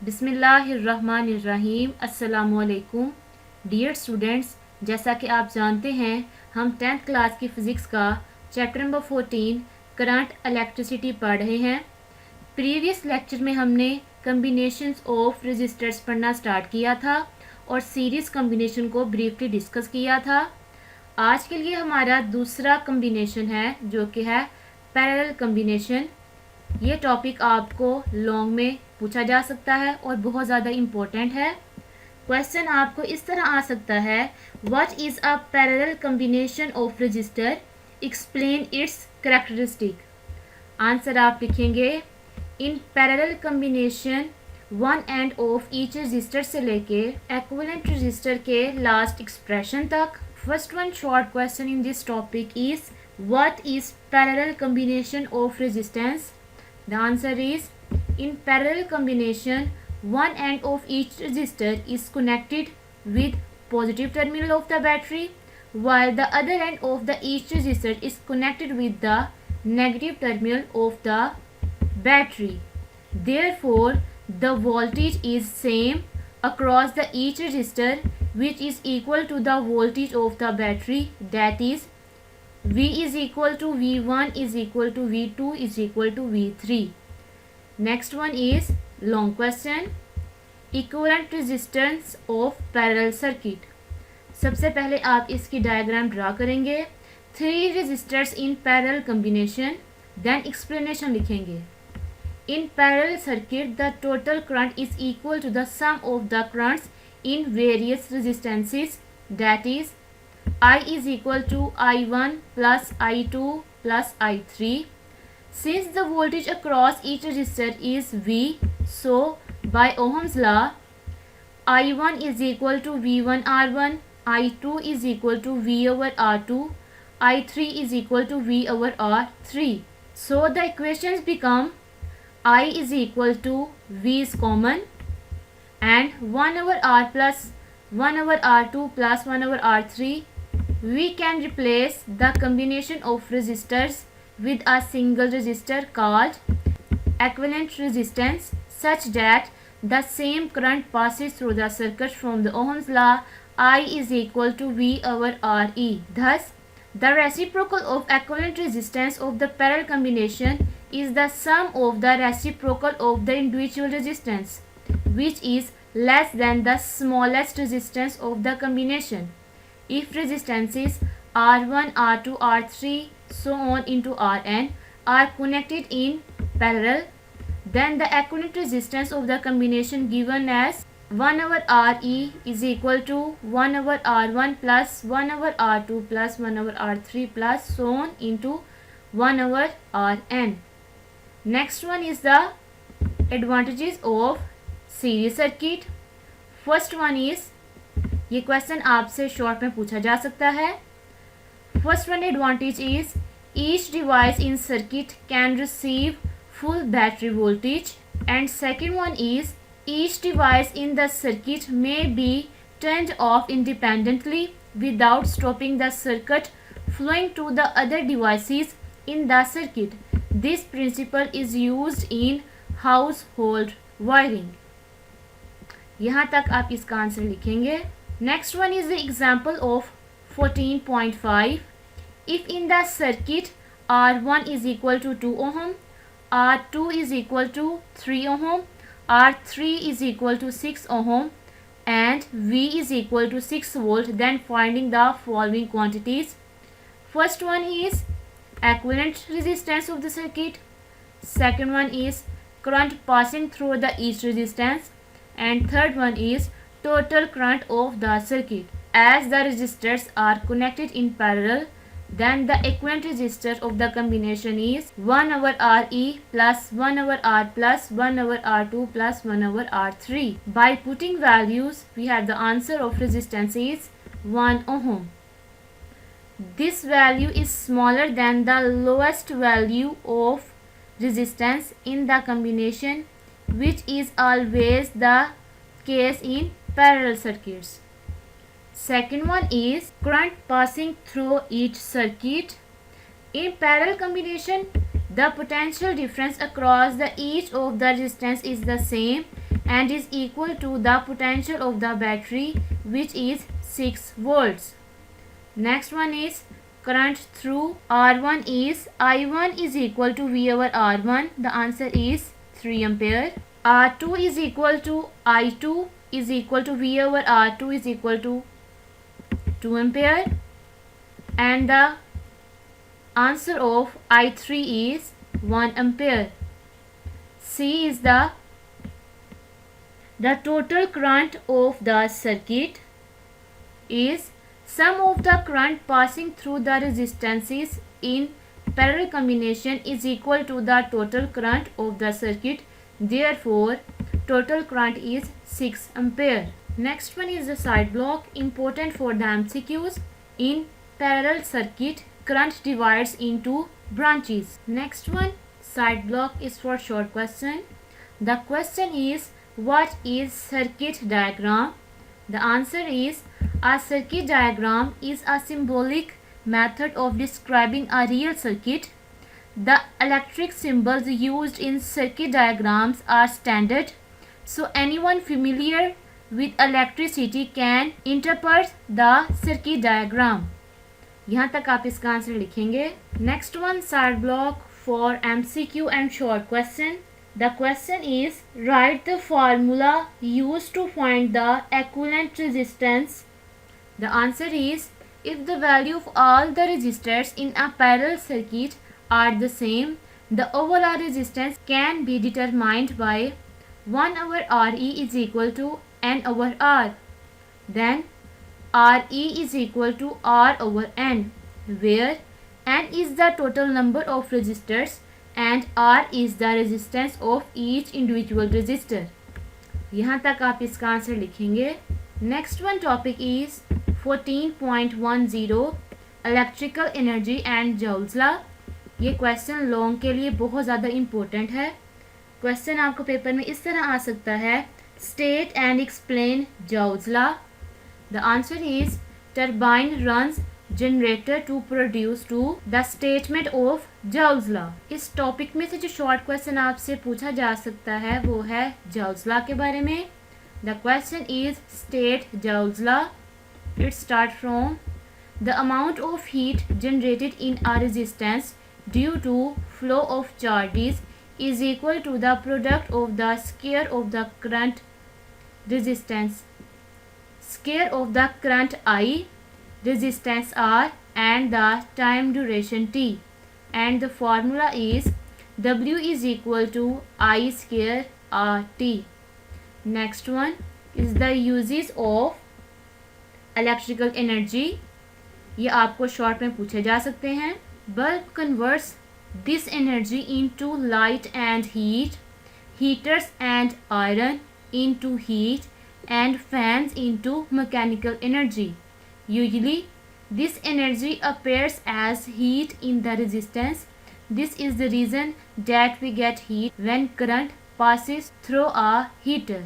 बिस्मिल्लाहिर्रहमानिर्रहीम। अस्सलामुअलैकुम dear students, जैसा कि आप जानते हैं हम 10th क्लास की फ़िज़िक्स का चैप्टर नंबर 14 करंट इलेक्ट्रिसिटी पढ़ रहे हैं। प्रीवियस लेक्चर में हमने कम्बिनेशंस ऑफ रेजिस्टर्स पढ़ना स्टार्ट किया था और सीरीज़ कम्बिनेशन को ब्रीफली डिस्कस किया था। आज के लिए हमारा दूसरा कम्बिनेशन है जो कि है पैरेलल कम्बिनेशन। ये टॉपिक आपको लॉन्ग में पूछा जा सकता है और बहुत ज़्यादा इम्पोर्टेंट है। क्वेश्चन आपको इस तरह आ सकता है, what is a parallel combination of register, explain it's characteristic. Answer आप लिखेंगे, in parallel combination one end of each resistor से लेके एक्विवेलेंट रजिस्टर के लास्ट एक्सप्रेशन तक। First one short question in this topic is, what is parallel combination of resistance. The answer is, in parallel combination, one end of each resistor is connected with positive terminal of the battery, while the other end of the each resistor is connected with the negative terminal of the battery. Therefore, the voltage is same across the each resistor, which is equal to the voltage of the battery, that is V is equal to V1 is equal to V2 is equal to V3. Next one is long question, equivalent resistance of parallel circuit. सबसे पहले आप इसकी diagram draw करेंगे। 3 resistors in parallel combination, then explanation लिखेंगे। In parallel circuit, the total current is equal to the sum of the currents in various resistances, that is I is equal to I1 plus I2 plus I3. Since the voltage across each resistor is V, so by Ohm's law, I1 is equal to V1 R1, I2 is equal to V over R2, I3 is equal to V over R3. So the equations become I is equal to V is common and 1 over R plus 1 over R2 plus 1 over R3. We can replace the combination of resistors with a single resistor called equivalent resistance, such that the same current passes through the circuit from the Ohm's law. I is equal to V over Re. Thus, the reciprocal of equivalent resistance of the parallel combination is the sum of the reciprocal of the individual resistance, which is less than the smallest resistance of the combination. If resistances R1, R2, R3, so on into Rn are connected in parallel, then the equivalent resistance of the combination given as 1 over Re is equal to 1 over R1 plus 1 over R2 plus 1 over R3 plus so on into 1 over Rn. Next one is the advantages of series circuit. First one is, ये question आपसे short में पूछा जा सकता है। First one advantage is, each device in circuit can receive full battery voltage, and second one is, each device in the circuit may be turned of independently without stopping the circuit flowing to the other devices in the circuit. This principle is used in household wiring. यहाँ तक आप इसका answer लिखेंगे। Next one is the example of 14.5. If in the circuit R1 is equal to 2 ohm, R2 is equal to 3 ohm, R3 is equal to 6 ohm and V is equal to 6 volt, then finding the following quantities. First one is equivalent resistance of the circuit. Second one is current passing through the each resistance, and third one is total current of the circuit. As the resistors are connected in parallel, then the equivalent resistor of the combination is 1 over Re plus 1 over R plus 1 over R2 plus 1 over R3. By putting values, we have the answer of resistance is 1 ohm. This value is smaller than the lowest value of resistance in the combination, which is always the case in parallel circuits. Second one is current passing through each circuit. In parallel combination, the potential difference across the each of the resistance is the same and is equal to the potential of the battery, which is 6 volts. Next one is current through R1 is I1 is equal to V over R1. The answer is 3 ampere. R2 is equal to I2 is equal to V over R2 is equal to 2 ampere. And the answer of I3 is 1 ampere. C is the total current of the circuit is sum of the current passing through the resistances in parallel combination is equal to the total current of the circuit. Therefore, total current is 6 ampere. Next one is the side block, important for the MCQs. In parallel circuit, current divides into branches. Next one, side block, is for short question. The question is, what is circuit diagram? The answer is, a circuit diagram is a symbolic method of describing a real circuit. The electric symbols used in circuit diagrams are standard, so anyone familiar with electricity can interpret the circuit diagram. यहाँ तक आप इसका answer लिखेंगे. Next one, side block for MCQ and short question. The question is, write the formula used to find the equivalent resistance. The answer is, if the value of all the resistors in a parallel circuit are the same, the overall resistance can be determined by 1 over Re is equal to N over R. Then Re is equal to R over N, where N is the total number of resistors and R is the resistance of each individual resistor. यहाँ तक आप इसका answer लिखेंगे. Next one topic is 14.10 electrical energy and joules law. ये question long के लिए बहुत ज़्यादा इम्पोर्टेंट है. क्वेश्चन आपको पेपर में इस तरह आ सकता है, state and explain Joule's law. The answer is, turbine runs generator to produce to the statement of Joule's law. इस टॉपिक में से जो शॉर्ट क्वेश्चन आपसे पूछा जा सकता है वो है जॉल्स लॉ के बारे में. The question is, state Joule's law. It start from the amount of heat generated in a resistance due to flow of charges is equal to the product of the square of the current resistance, square of the current I, resistance R, and the time duration T. And the formula is W is equal to I square RT. Next one is the uses of electrical energy. ये आपको short में पूछे जा सकते हैं. Bulb converts this energy into light and heat, heaters and iron into heat, and fans into mechanical energy. Usually, this energy appears as heat in the resistance. This is the reason that we get heat when current passes through a heater.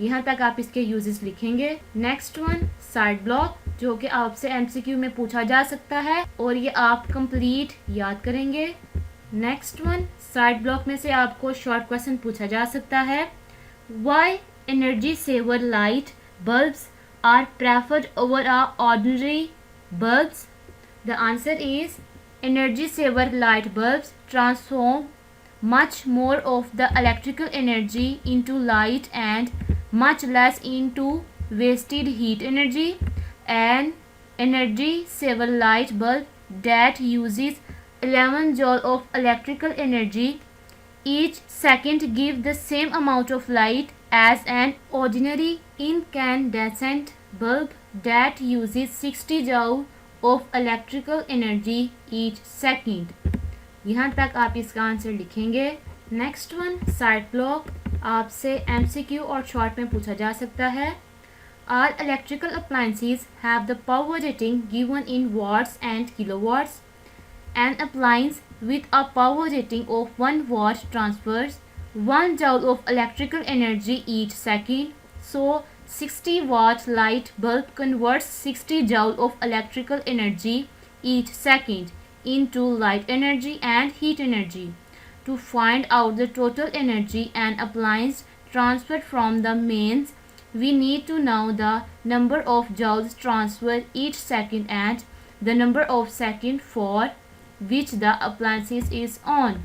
यहाँ तक आप इसके uses लिखेंगे. Next one, side block, जो कि आपसे MCQ में पूछा जा सकता है और ये आप कंप्लीट याद करेंगे. नेक्स्ट वन, साइड ब्लॉक में से आपको शॉर्ट क्वेश्चन पूछा जा सकता है, why energy saver light bulbs are preferred over a ordinary bulbs. The answer is, energy saver light bulbs transform much more of the electrical energy into light and much less into wasted heat energy. An energy saver light bulb that uses 11 joule of electrical energy each second give the same amount of light as an ordinary incandescent bulb that uses 60 joule of electrical energy each second. यहाँ तक आप इसका answer लिखेंगे. Next one, side block, आपसे MCQ और short में पूछा जा सकता है. All electrical appliances have the power rating given in watts and kilowatts. An appliance with a power rating of 1 watt transfers 1 joule of electrical energy each second. So, 60 watt light bulb converts 60 joule of electrical energy each second into light energy and heat energy. To find out the total energy an appliance transferred from the mains, we need to know the number of joules transferred each second and the number of seconds for which the appliance is on.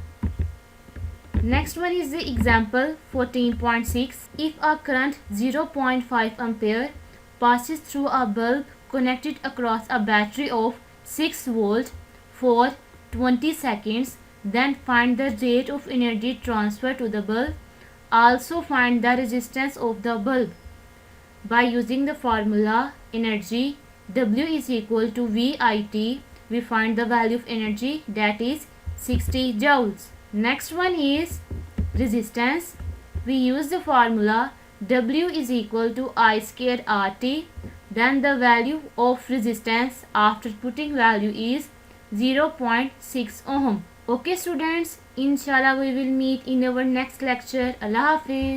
Next one is the example 14.6. If a current 0.5 ampere passes through a bulb connected across a battery of 6 volt for 20 seconds, then find the rate of energy transfer to the bulb. Also find the resistance of the bulb. By using the formula energy W is equal to VIT, we find the value of energy, that is 60 joules. Next one is resistance. We use the formula W is equal to I square RT. Then the value of resistance after putting value is 0.6 ohm. Okay students, inshallah we will meet in our next lecture. Allah Hafiz.